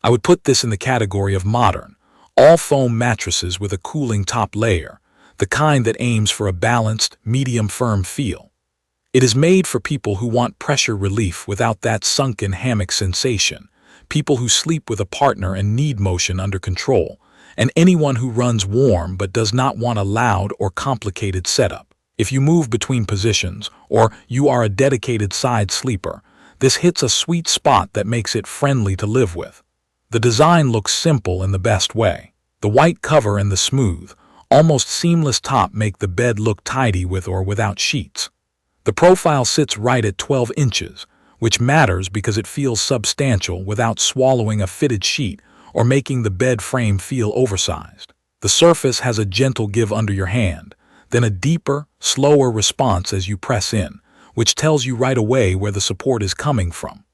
I would put this in the category of modern, all-foam mattresses with a cooling top layer, the kind that aims for a balanced, medium-firm feel. It is made for people who want pressure relief without that sunken hammock sensation, people who sleep with a partner and need motion under control, and anyone who runs warm but does not want a loud or complicated setup. If you move between positions, or you are a dedicated side sleeper, this hits a sweet spot that makes it friendly to live with. The design looks simple in the best way. The white cover and the smooth, almost seamless top make the bed look tidy with or without sheets. The profile sits right at 12 inches, which matters because it feels substantial without swallowing a fitted sheet or making the bed frame feel oversized. The surface has a gentle give under your hand, then a deeper, slower response as you press in, which tells you right away where the support is coming from.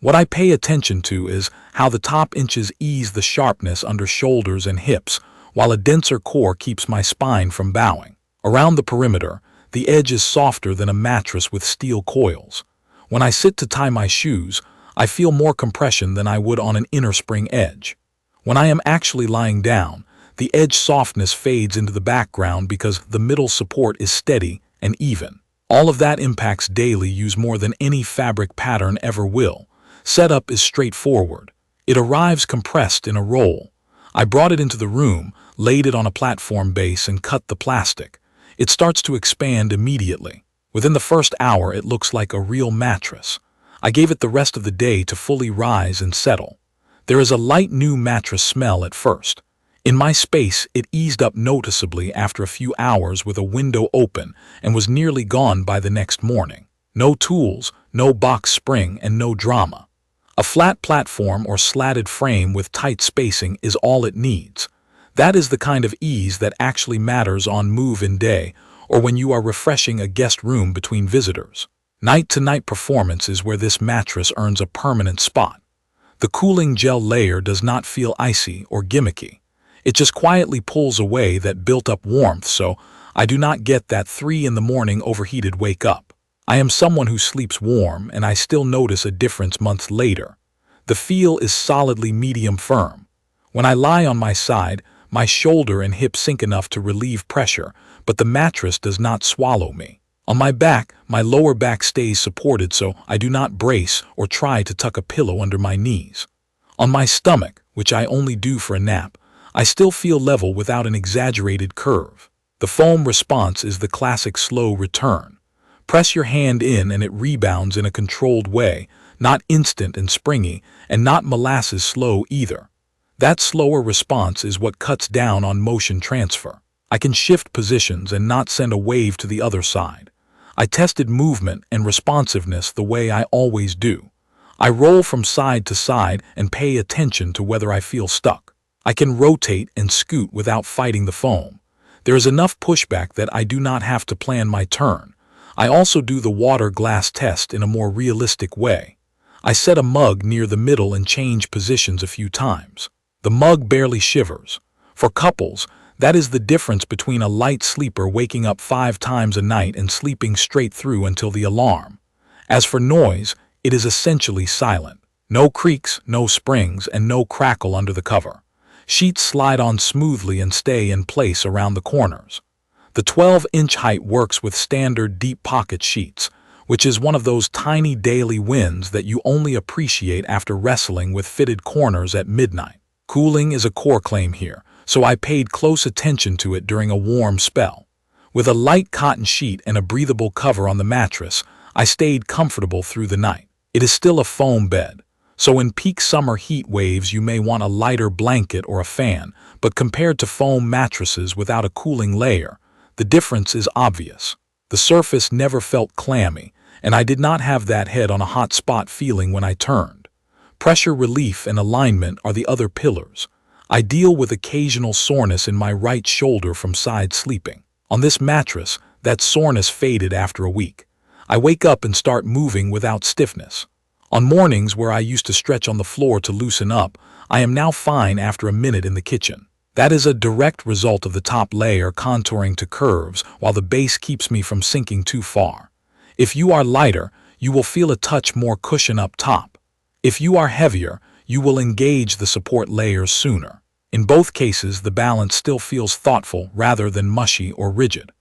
What I pay attention to is how the top inches ease the sharpness under shoulders and hips, while a denser core keeps my spine from bowing. Around the perimeter, the edge is softer than a mattress with steel coils. When I sit to tie my shoes, I feel more compression than I would on an inner spring edge. When I am actually lying down, the edge softness fades into the background because the middle support is steady and even. All of that impacts daily use more than any fabric pattern ever will. Setup is straightforward. It arrives compressed in a roll. I brought it into the room, laid it on a platform base and cut the plastic. It starts to expand immediately. Within the first hour, it looks like a real mattress. I gave it the rest of the day to fully rise and settle. There is a light new mattress smell at first. In my space, it eased up noticeably after a few hours with a window open and was nearly gone by the next morning. No tools, no box spring, and no drama. A flat platform or slatted frame with tight spacing is all it needs. That is the kind of ease that actually matters on move-in day or when you are refreshing a guest room between visitors. Night-to-night performance is where this mattress earns a permanent spot. The cooling gel layer does not feel icy or gimmicky. It just quietly pulls away that built-up warmth, so I do not get that 3 in the morning overheated wake up. I am someone who sleeps warm, and I still notice a difference months later. The feel is solidly medium firm. When I lie on my side, my shoulder and hip sink enough to relieve pressure, but the mattress does not swallow me. On my back, my lower back stays supported so I do not brace or try to tuck a pillow under my knees. On my stomach, which I only do for a nap, I still feel level without an exaggerated curve. The foam response is the classic slow return. Press your hand in and it rebounds in a controlled way, not instant and springy, and not molasses slow either. That slower response is what cuts down on motion transfer. I can shift positions and not send a wave to the other side. I tested movement and responsiveness the way I always do. I roll from side to side and pay attention to whether I feel stuck. I can rotate and scoot without fighting the foam. There is enough pushback that I do not have to plan my turn. I also do the water glass test in a more realistic way. I set a mug near the middle and change positions a few times. The mug barely shivers. For couples, that is the difference between a light sleeper waking up 5 times a night and sleeping straight through until the alarm. As for noise, it is essentially silent. No creaks, no springs, and no crackle under the cover. Sheets slide on smoothly and stay in place around the corners. The 12-inch height works with standard deep pocket sheets, which is one of those tiny daily wins that you only appreciate after wrestling with fitted corners at midnight. Cooling is a core claim here, so I paid close attention to it during a warm spell. With a light cotton sheet and a breathable cover on the mattress, I stayed comfortable through the night. It is still a foam bed, so in peak summer heat waves you may want a lighter blanket or a fan, but compared to foam mattresses without a cooling layer, the difference is obvious. The surface never felt clammy, and I did not have that head on a hot spot feeling when I turned. Pressure relief and alignment are the other pillars. I deal with occasional soreness in my right shoulder from side sleeping. On this mattress, that soreness faded after a week. I wake up and start moving without stiffness. On mornings where I used to stretch on the floor to loosen up, I am now fine after a minute in the kitchen. That is a direct result of the top layer contouring to curves while the base keeps me from sinking too far. If you are lighter, you will feel a touch more cushion up top. If you are heavier, you will engage the support layers sooner. In both cases, the balance still feels thoughtful rather than mushy or rigid.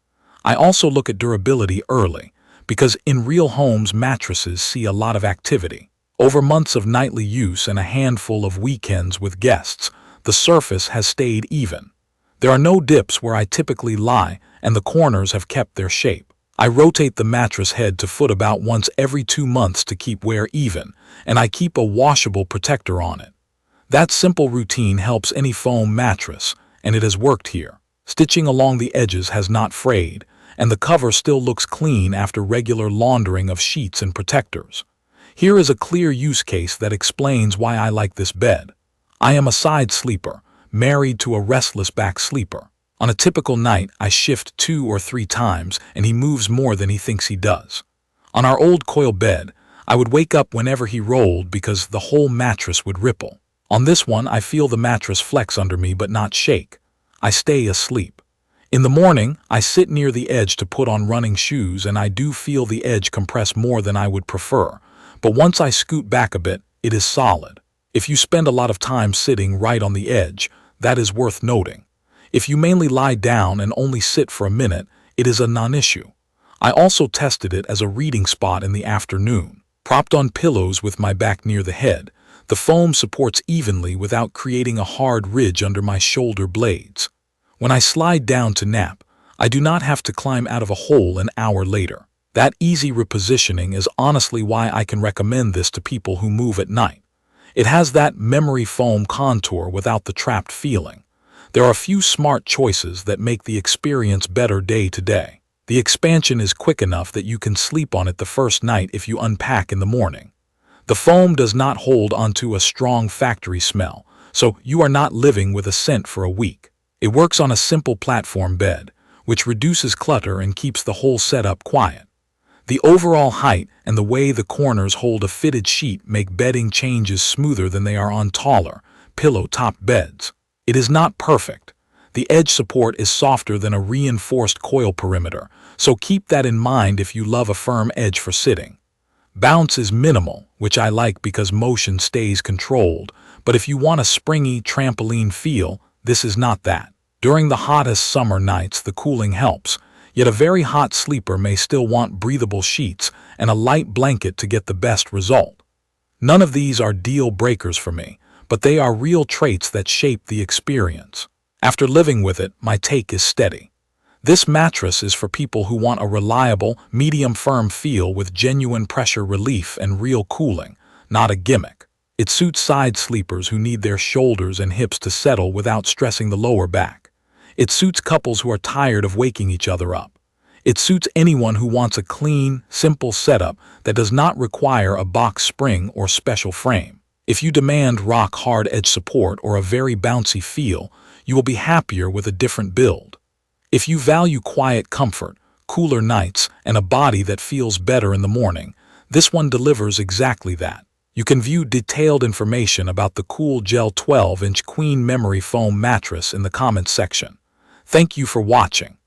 I also look at durability early, because in real homes, mattresses see a lot of activity. Over months of nightly use and a handful of weekends with guests, the surface has stayed even. There are no dips where I typically lie, and the corners have kept their shape. I rotate the mattress head to foot about once every 2 months to keep wear even, and I keep a washable protector on it. That simple routine helps any foam mattress, and it has worked here. Stitching along the edges has not frayed, and the cover still looks clean after regular laundering of sheets and protectors. Here is a clear use case that explains why I like this bed. I am a side sleeper, married to a restless back sleeper. On a typical night, I shift 2 or 3 times, and he moves more than he thinks he does. On our old coil bed, I would wake up whenever he rolled because the whole mattress would ripple. On this one, I feel the mattress flex under me but not shake. I stay asleep. In the morning, I sit near the edge to put on running shoes, and I do feel the edge compress more than I would prefer. But once I scoot back a bit, it is solid. If you spend a lot of time sitting right on the edge, that is worth noting. If you mainly lie down and only sit for a minute, it is a non-issue. I also tested it as a reading spot in the afternoon. Propped on pillows with my back near the head, the foam supports evenly without creating a hard ridge under my shoulder blades. When I slide down to nap, I do not have to climb out of a hole an hour later. That easy repositioning is honestly why I can recommend this to people who move at night. It has that memory foam contour without the trapped feeling. There are a few smart choices that make the experience better day to day. The expansion is quick enough that you can sleep on it the first night if you unpack in the morning. The foam does not hold onto a strong factory smell, so you are not living with a scent for a week. It works on a simple platform bed, which reduces clutter and keeps the whole setup quiet. The overall height and the way the corners hold a fitted sheet make bedding changes smoother than they are on taller, pillow-top beds. It is not perfect. The edge support is softer than a reinforced coil perimeter, so keep that in mind if you love a firm edge for sitting. Bounce is minimal, which I like because motion stays controlled, but if you want a springy trampoline feel, this is not that. During the hottest summer nights, the cooling helps. Yet a very hot sleeper may still want breathable sheets and a light blanket to get the best result. None of these are deal breakers for me, but they are real traits that shape the experience. After living with it, my take is steady. This mattress is for people who want a reliable, medium-firm feel with genuine pressure relief and real cooling, not a gimmick. It suits side sleepers who need their shoulders and hips to settle without stressing the lower back. It suits couples who are tired of waking each other up. It suits anyone who wants a clean, simple setup that does not require a box spring or special frame. If you demand rock-hard edge support or a very bouncy feel, you will be happier with a different build. If you value quiet comfort, cooler nights, and a body that feels better in the morning, this one delivers exactly that. You can view detailed information about the Cool Gel 12-inch Queen Memory Foam mattress in the comments section. Thank you for watching.